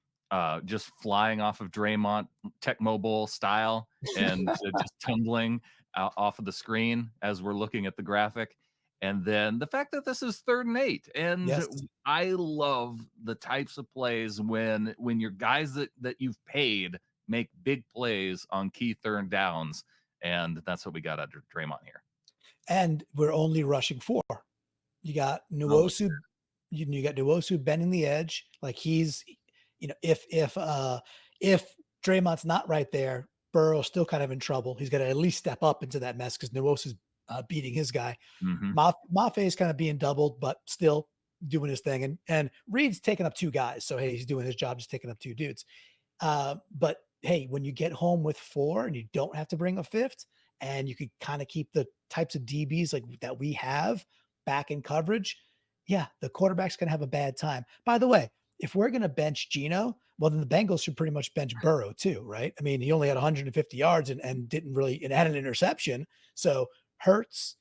just flying off of Draymond Tecmo Bowl style and just tumbling off of the screen as we're looking at the graphic. And then the fact that this is 3rd and 8. And Yes. I love the types of plays when your guys that you've paid make big plays on key 3rd downs. And that's what we got under Draymond here. And we're only rushing 4. You got Nwosu. You got Nwosu bending the edge. Like he's, if Draymond's not right there, Burrow's still kind of in trouble. He's got to at least step up into that mess because Nwosu's beating his guy. Mm-hmm. Mafe is kind of being doubled, but still doing his thing. And Reed's taking up 2 guys. So, hey, he's doing his job, just taking up 2 dudes. But hey, when you get home with 4 and you don't have to bring a 5th, and you could kind of keep the types of DBs like that we have back in coverage, yeah, the quarterback's going to have a bad time. By the way, if we're going to bench Geno, well, then the Bengals should pretty much bench Burrow too, right? I mean, he only had 150 yards and didn't really, and had an interception. So Hurts,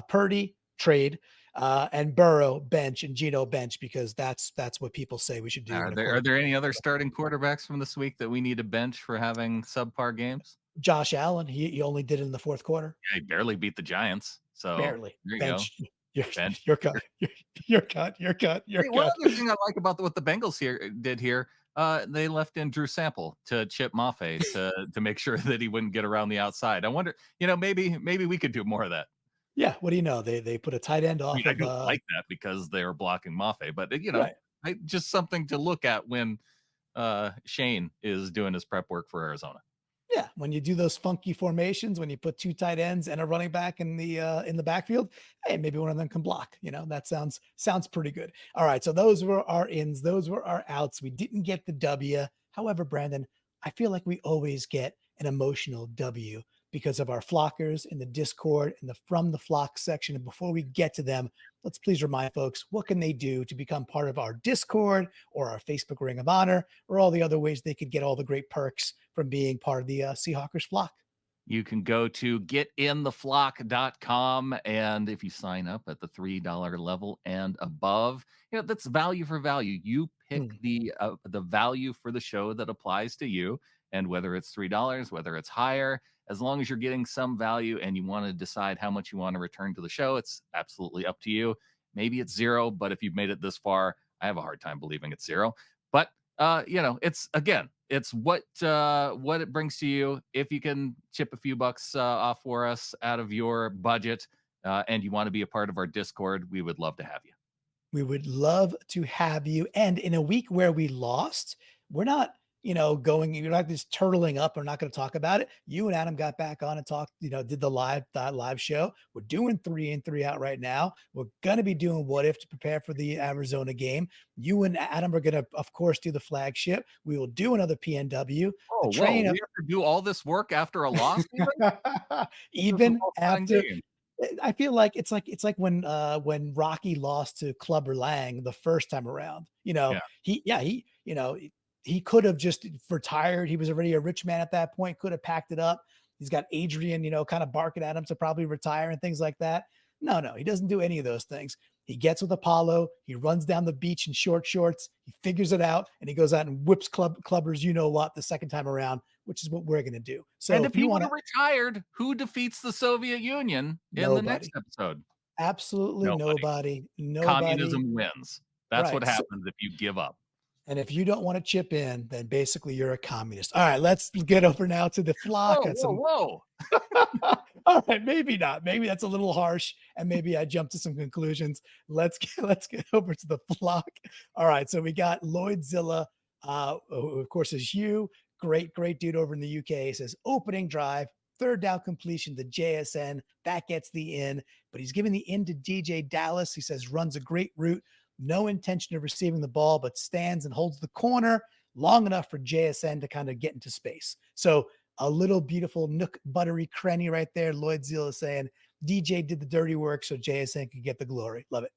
Purdy, trade, and Burrow bench and Geno bench, because that's what people say we should do. Are there any other starting quarterbacks from this week that we need to bench for having subpar games? Josh Allen, he only did it in the 4th quarter. Yeah, he barely beat the Giants. So Barely. there you Bench. go. You're cut. You're cut. Hey, one other thing I like about what the Bengals did here, they left in Drew Sample to chip Mafe to make sure that he wouldn't get around the outside. I wonder, maybe we could do more of that. Yeah, what do you know? They put a tight end off. I don't like that because they were blocking Mafe, but Right. Just something to look at when Shane is doing his prep work for Arizona. Yeah, when you do those funky formations, when you put two tight ends and a running back in the backfield, hey, maybe one of them can block. That sounds pretty good. All right, so those were our ins, those were our outs. We didn't get the W. However, Brandon, I feel like we always get an emotional W because of our flockers in the Discord and the From the Flock section. And before we get to them, let's please remind folks, what can they do to become part of our Discord or our Facebook Ring of Honor or all the other ways they could get all the great perks from being part of the Seahawkers flock? You can go to getintheflock.com. And if you sign up at the $3 level and above, that's value for value. You pick Hmm. the value for the show that applies to you. And whether it's $3, whether it's higher, as long as you're getting some value and you want to decide how much you want to return to the show, it's absolutely up to you. Maybe it's zero, but if you've made it this far, I have a hard time believing it's zero. But it's what it brings to you. If you can chip a few bucks off for us out of your budget, and you want to be a part of our Discord, we would love to have you. We would love to have you. And in a week where we lost, we're not, you're not just turtling up. We're not going to talk about it. You and Adam got back on and talked, did the live show. We're doing 3 in 3 out right now. We're going to be doing what if to prepare for the Arizona game. You and Adam are going to, of course, do the flagship. We will do another PNW. The Oh, whoa! train We have to do all this work after a loss, even? This is a even well-timed after game. I feel like it's like when Rocky lost to Clubber Lang the first time around. Yeah. He could have just retired. He was already a rich man at that point, could have packed it up. He's got Adrian, kind of barking at him to probably retire and things like that. No, he doesn't do any of those things. He gets with Apollo. He runs down the beach in short shorts. He figures it out, and he goes out and whips clubbers, the second time around, which is what we're going to do. So And if if you he would want have to, retired, who defeats the Soviet Union in the next nobody, episode? absolutely Nobody. nobody. Communism wins. That's what Right. So, happens if you give up. and if you don't want to chip in, then basically you're a communist. All right, let's get over now to the flock. Whoa, Got whoa, some. whoa! All right, maybe not. Maybe that's a little harsh, and maybe I jumped to some conclusions. Let's get over to the flock. All right, so we got Lloydzilla, who of course is you. Great dude over in the UK. He says opening drive, third down completion to JSN. That gets the in, but he's giving the in to DJ Dallas. He says runs a great route, no intention of receiving the ball, but stands and holds the corner long enough for JSN to kind of get into space. So a little beautiful nook buttery cranny right there. Lloyd Zeal is saying DJ did the dirty work so JSN could get the glory. Love it.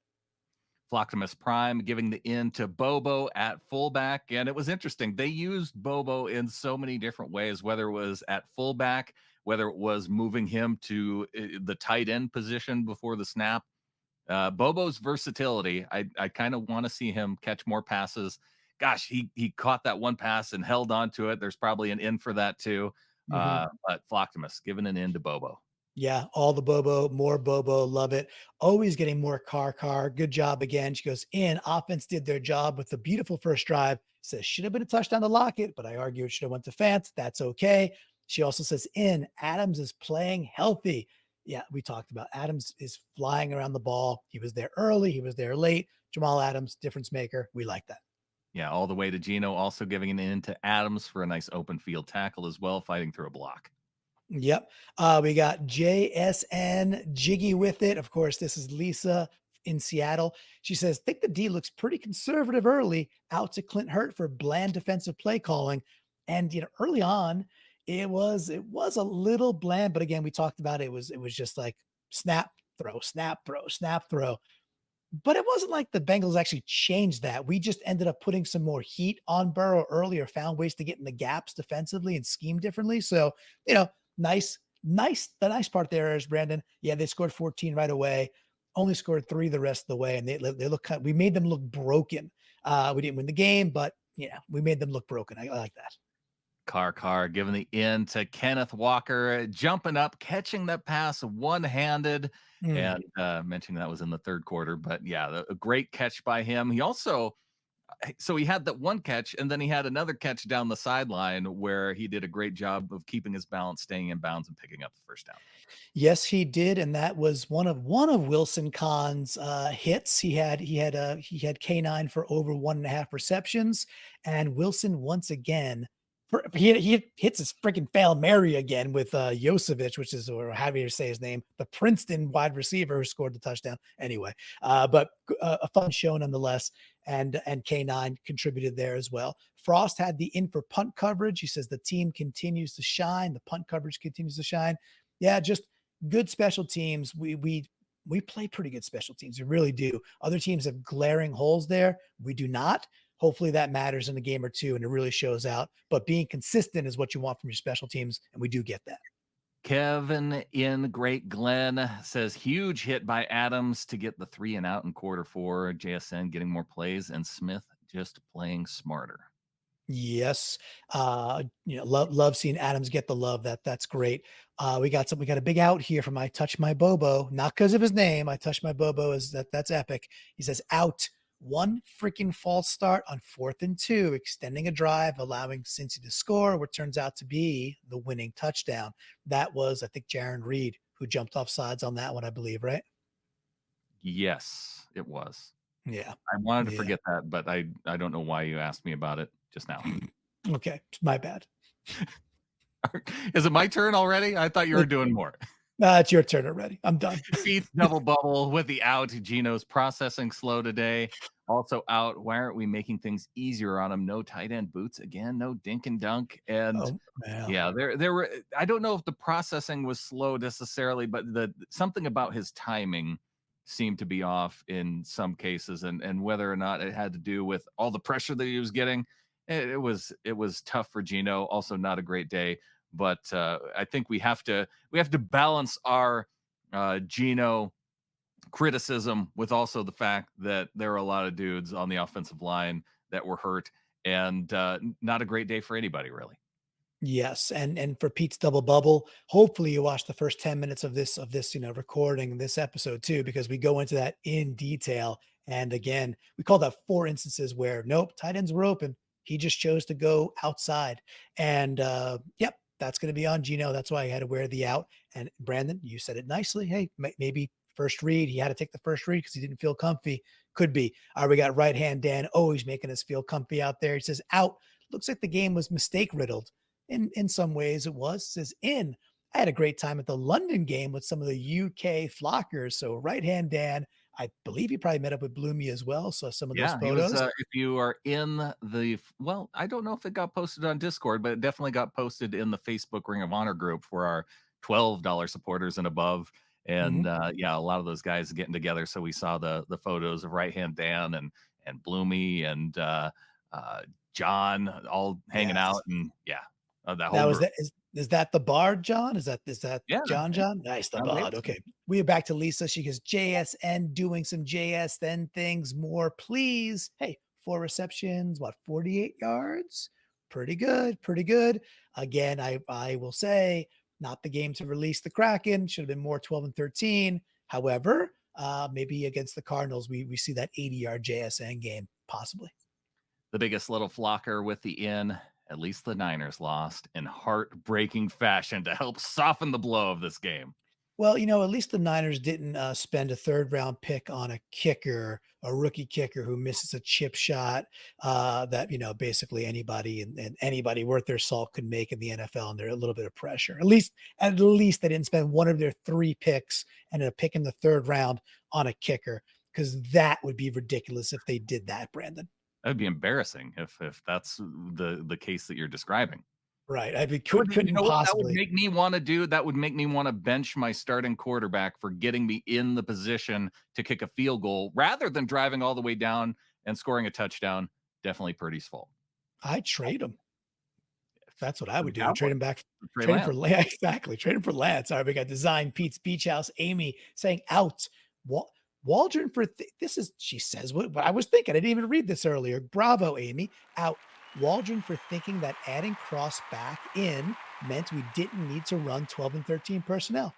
Flocktimus Prime giving the in to Bobo at fullback. And it was interesting. They used Bobo in so many different ways, whether it was at fullback, whether it was moving him to the tight end position before the snap. Bobo's versatility, I kind of want to see him catch more passes. Gosh, he caught that one pass and held on to it. There's probably an in for that too. But Flocktimus giving an in to Bobo. Yeah, all the Bobo, more Bobo, love it. Always getting more car. Good job again. She goes in. Offense did their job with the beautiful first drive. Says should have been a touchdown to Lockett, but I argue it should have went to Fant. That's okay. She also says in Adams is playing healthy. Yeah, we talked about Adams is flying around the ball. He was there early. He was there late. Jamal Adams, difference maker. We like that. Yeah, all the way to Geno, also giving an in to Adams for a nice open field tackle as well, fighting through a block. Yep. We got JSN Jiggy with it. Of course, this is Lisa in Seattle. She says, think the D looks pretty conservative early, out to Clint Hurt for bland defensive play calling. And early on, it was a little bland, but again, we talked about it. It was just like snap, throw, snap, throw, snap, throw. But it wasn't like the Bengals actually changed that. We just ended up putting some more heat on Burrow earlier, found ways to get in the gaps defensively and scheme differently. So, nice. The nice part there is, Brandon, yeah, they scored 14 right away, only scored 3 the rest of the way. And they look we made them look broken. We didn't win the game, but we made them look broken. I like that. Carr giving the in to Kenneth Walker, jumping up, catching that pass one-handed, and mentioning that was in the third quarter. But yeah, a great catch by him. He also so he had that one catch, and then he had another catch down the sideline where he did a great job of keeping his balance, staying in bounds, and picking up the first down. Yes, he did, and that was one of Wilson Khan's hits. He had K9 for over 1.5 receptions, and Wilson once again he hits his freaking Fail Mary again with Josevich, which is, or however you say his name, the Princeton wide receiver who scored the touchdown. Anyway, but a fun show nonetheless, and K9 contributed there as well. Frost had the in for punt coverage. He says the team continues to shine, the punt coverage continues to shine. Yeah, just good special teams. We play pretty good special teams. We really do. Other teams have glaring holes there. We do not. Hopefully that matters in a game or two and it really shows out. But being consistent is what you want from your special teams, and we do get that. Kevin in Great Glen says huge hit by Adams to get the 3 and out in quarter 4. JSN getting more plays and Smith just playing smarter. Yes. Love seeing Adams get the love. That's great. We got a big out here from I Touch My Bobo, not because of his name. I Touch My Bobo is that's epic. He says out one freaking false start on 4th and 2, extending a drive, allowing Cincy to score, what turns out to be the winning touchdown. That was, I think, Jaron Reed who jumped off sides on that one, I believe, right? Yes, it was. Yeah. I wanted to Yeah. forget that, but I don't know why you asked me about it just now. Okay. My bad. Is it my turn already? I thought you were doing more. It's your turn already. I'm done. Beats double bubble with the out. Geno's processing slow today. Also out. Why aren't we making things easier on him? No tight end boots again. No dink and dunk. And yeah, there were. I don't know if the processing was slow necessarily, but something about his timing seemed to be off in some cases, and whether or not it had to do with all the pressure that he was getting. It was tough for Geno. Also, not a great day. But I think we have to balance our Geno criticism with also the fact that there are a lot of dudes on the offensive line that were hurt, and not a great day for anybody really. Yes, and for Pete's double bubble, hopefully you watch the first 10 minutes of this recording this episode too, because we go into that in detail. And again, we call that 4 instances where nope, tight ends were open. He just chose to go outside. And yep, that's going to be on Geno. That's why he had to wear the out. And Brandon, you said it nicely. Hey, maybe first read. He had to take the first read because he didn't feel comfy. Could be. All right, we got right hand Dan always making us feel comfy out there. He says out. Looks like the game was mistake riddled. In some ways it was. It says in. I had a great time at the London game with some of the UK flockers. So right hand Dan, I believe he probably met up with Bloomy as well. So some of those Yeah, he was. photos. If you are in well, I don't know if it got posted on Discord, but it definitely got posted in the Facebook Ring of Honor group for our $12 supporters and above. And yeah, a lot of those guys getting together. So we saw the photos of Right Hand Dan and Bloomy and John all hanging out, and yeah, that whole Now group. is that the bard, John? Is that Yeah, John? Nice, the I believe bard. so. Okay. We are back to Lisa. She goes, JSN doing some JSN things more, please. Hey, 4 receptions, what, 48 yards? Pretty good, pretty good. Again, I will say, not the game to release the Kraken. Should have been more 12 and 13. However, maybe against the Cardinals, we see that 80-yard JSN game, possibly. The biggest little flocker with the in. At least the Niners lost in heartbreaking fashion to help soften the blow of this game. Well, at least the Niners didn't spend a 3rd-round pick on a kicker, a rookie kicker who misses a chip shot that basically anybody and anybody worth their salt could make in the NFL under a little bit of pressure. At least they didn't spend one of their 3 picks and a pick in the 3rd round on a kicker, because that would be ridiculous if they did that, Brandon. That'd be embarrassing if that's the case that you're describing. Right. I mean, You couldn't know what that would possibly. make me want to do? That would make me want to bench my starting quarterback for getting me in the position to kick a field goal rather than driving all the way down and scoring a touchdown. Definitely Purdy's fault. I trade him. That's what I would do. Cowboys. Trade him back. Trey Trade him for Lance. Lance. Exactly. Trade him for Lance. All right. We got Design Pete's Beach House. Amy saying out. Waldron for this is, she says what I was thinking. I didn't even read this earlier. Bravo, Amy. Out. Waldron for thinking that adding Cross back in meant we didn't need to run 12 and 13 personnel.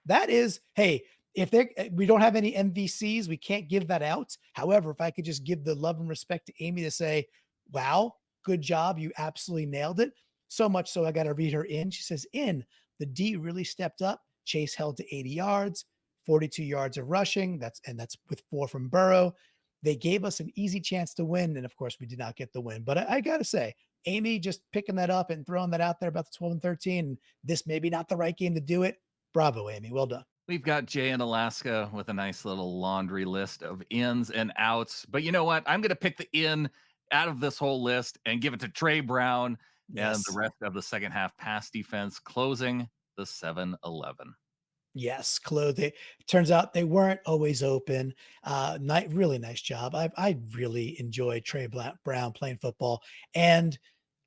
That is, hey, if we don't have any MVCs, we can't give that out. However, if I could just give the love and respect to Amy to say, wow, good job. You absolutely nailed it. So much so I got to read her in. She says, the D really stepped up. Chase held to 80 yards, 42 yards of rushing. That's with 4 from Burrow. They gave us an easy chance to win. And of course, we did not get the win. But I got to say, Amy just picking that up and throwing that out there about the 12 and 13. This may be not the right game to do it. Bravo, Amy. Well done. We've got Jay in Alaska with a nice little laundry list of ins and outs. But you know what? I'm going to pick the in out of this whole list and give it to Trey Brown and the Yes. rest of the second half pass defense closing the 7-11. Yes, clothed. It turns out they weren't always open. Really nice job. I really enjoyed Brown playing football, and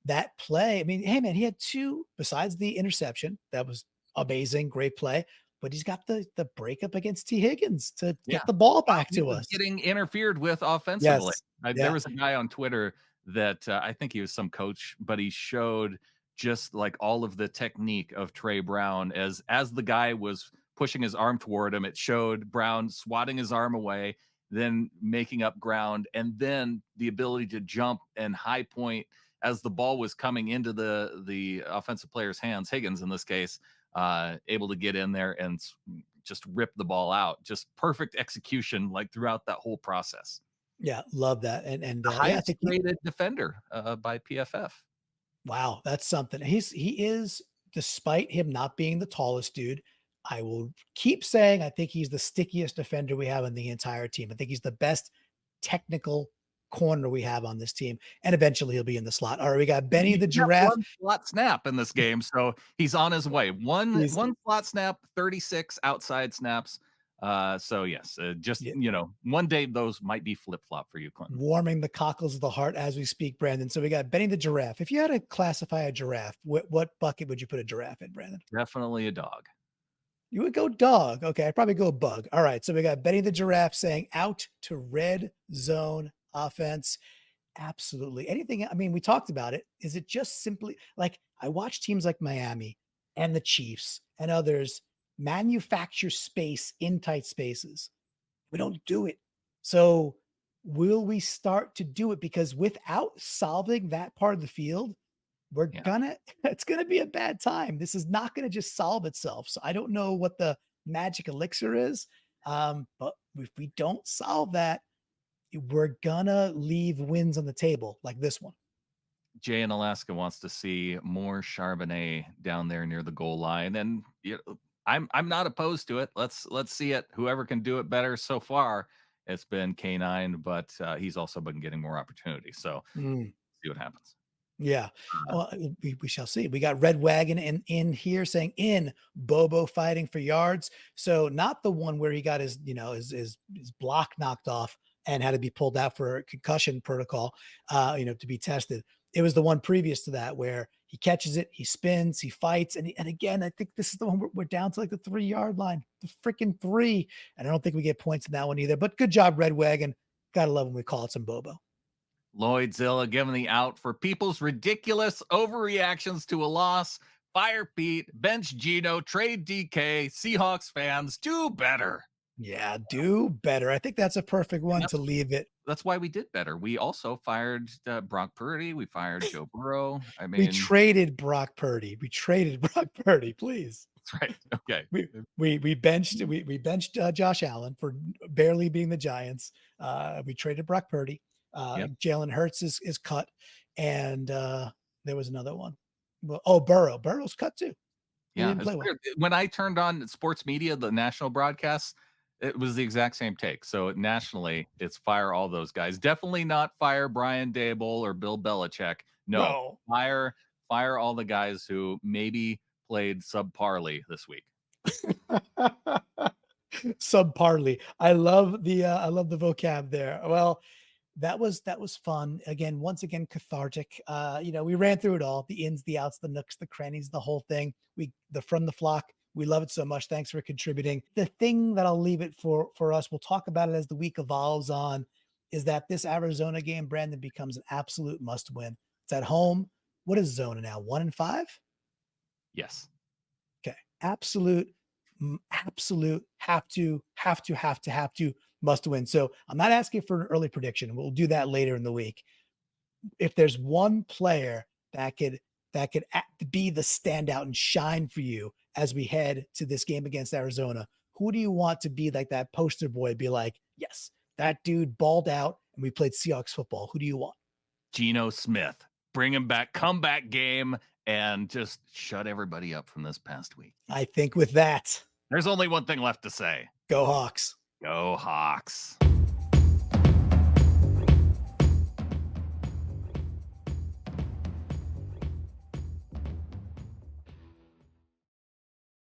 that play. I mean, hey man, he had 2 besides the interception. That was amazing, great play. But he's got the breakup against T. Higgins to Yeah. get the ball While back he to was us. getting interfered with offensively. Yes, There yeah, was a guy on Twitter that I think he was some coach, but he showed just like all of the technique of Trey Brown as the guy was pushing his arm toward him. It showed Brown swatting his arm away, then making up ground, and then the ability to jump and high point as the ball was coming into the offensive player's hands, Higgins in this case, able to get in there and just rip the ball out. Just perfect execution, like throughout that whole process. yeah, love that. And The yeah, I highest think rated defender by PFF. wow, that's something. He is, despite him not being the tallest dude, I will keep saying I think he's the stickiest defender we have in the entire team. I think he's the best technical corner we have on this team, and eventually he'll be in the slot. All right, we got Benny He the got giraffe. one slot snap in this game, so he's on his way. One He's one slot snap, 36 outside snaps. So yes, just yeah, one day those might be flip flop for you, Clinton. warming the cockles of the heart as we speak, Brandon. So we got Benny the giraffe. If you had to classify a giraffe, what bucket would you put a giraffe in, Brandon? Definitely a dog. You would go dog. Okay, I'd probably go bug. All right, so we got Benny the giraffe saying out to red zone offense. Absolutely. Anything, I mean, we talked about it. Is it just simply like I watch teams like Miami and the Chiefs and others manufacture space in tight spaces? We don't do it. So, will we start to do it? Because without solving that part of the field, we're Yeah. gonna, it's gonna be a bad time. This is not gonna just solve itself. So, I don't know what the magic elixir is. But if we don't solve that, we're gonna leave wins on the table like this one. Jay in Alaska wants to see more Charbonnet down there near the goal line, and I'm not opposed to it. Let's see it. Whoever can do it better so far, it's been K9, but he's also been getting more opportunities. So Mm, see what happens. yeah. Uh, Well, we shall see. We got Red Wagon in here saying in Bobo fighting for yards. So not the one where he got his, his block knocked off and had to be pulled out for concussion protocol, to be tested. It was the one previous to that where he catches it, he spins, he fights, and again, I think this is the one we're down to like the 3-yard line, the freaking 3, and I don't think we get points in that one either. But good job, Red Wagon. Gotta love when we call it some Bobo. Lloyd Zilla giving the out for people's ridiculous overreactions to a loss. Fire Pete, bench Geno, trade DK, Seahawks fans, do better. Yeah, do better. I think that's a perfect And one to leave it. that's why we did better. We also fired Brock Purdy. We fired Joe Burrow. I We mean, traded Brock Purdy. We traded Brock Purdy, please. that's right. Okay. We benched Josh Allen for barely being the Giants. We traded Brock Purdy. Yep. Jalen Hurts is cut, and there was another one. Well, oh, Burrow. Burrow's cut too. He Yeah. didn't It's play well. weird. When I turned on sports media, the national broadcasts, it was the exact same take. So nationally, it's fire all those guys. Definitely not fire Brian Dable or Bill Belichick. No, No. fire all the guys who maybe played subparly this week. Subparly. I love the vocab there. Well, that was fun. Again, once again, cathartic. We ran through it all, the ins, the outs, the nooks, the crannies, the whole thing. The from the flock. We love it so much. Thanks for contributing. The thing that I'll leave it for us, we'll talk about it as the week evolves on, is that this Arizona game, Brandon, becomes an absolute must win. It's at home. What is Zona now? 1-5? Yes. Okay. Absolute have to must win. So I'm not asking for an early prediction. We'll do that later in the week. If there's one player that could be the standout and shine for you as we head to this game against Arizona, who do you want to be like that poster boy? Be like, yes, that dude balled out and we played Seahawks football. Who do you want? Geno Smith. Bring him back, comeback game, and just shut everybody up from this past week. I think with that, There's only one thing left to say. go Hawks. Go Hawks.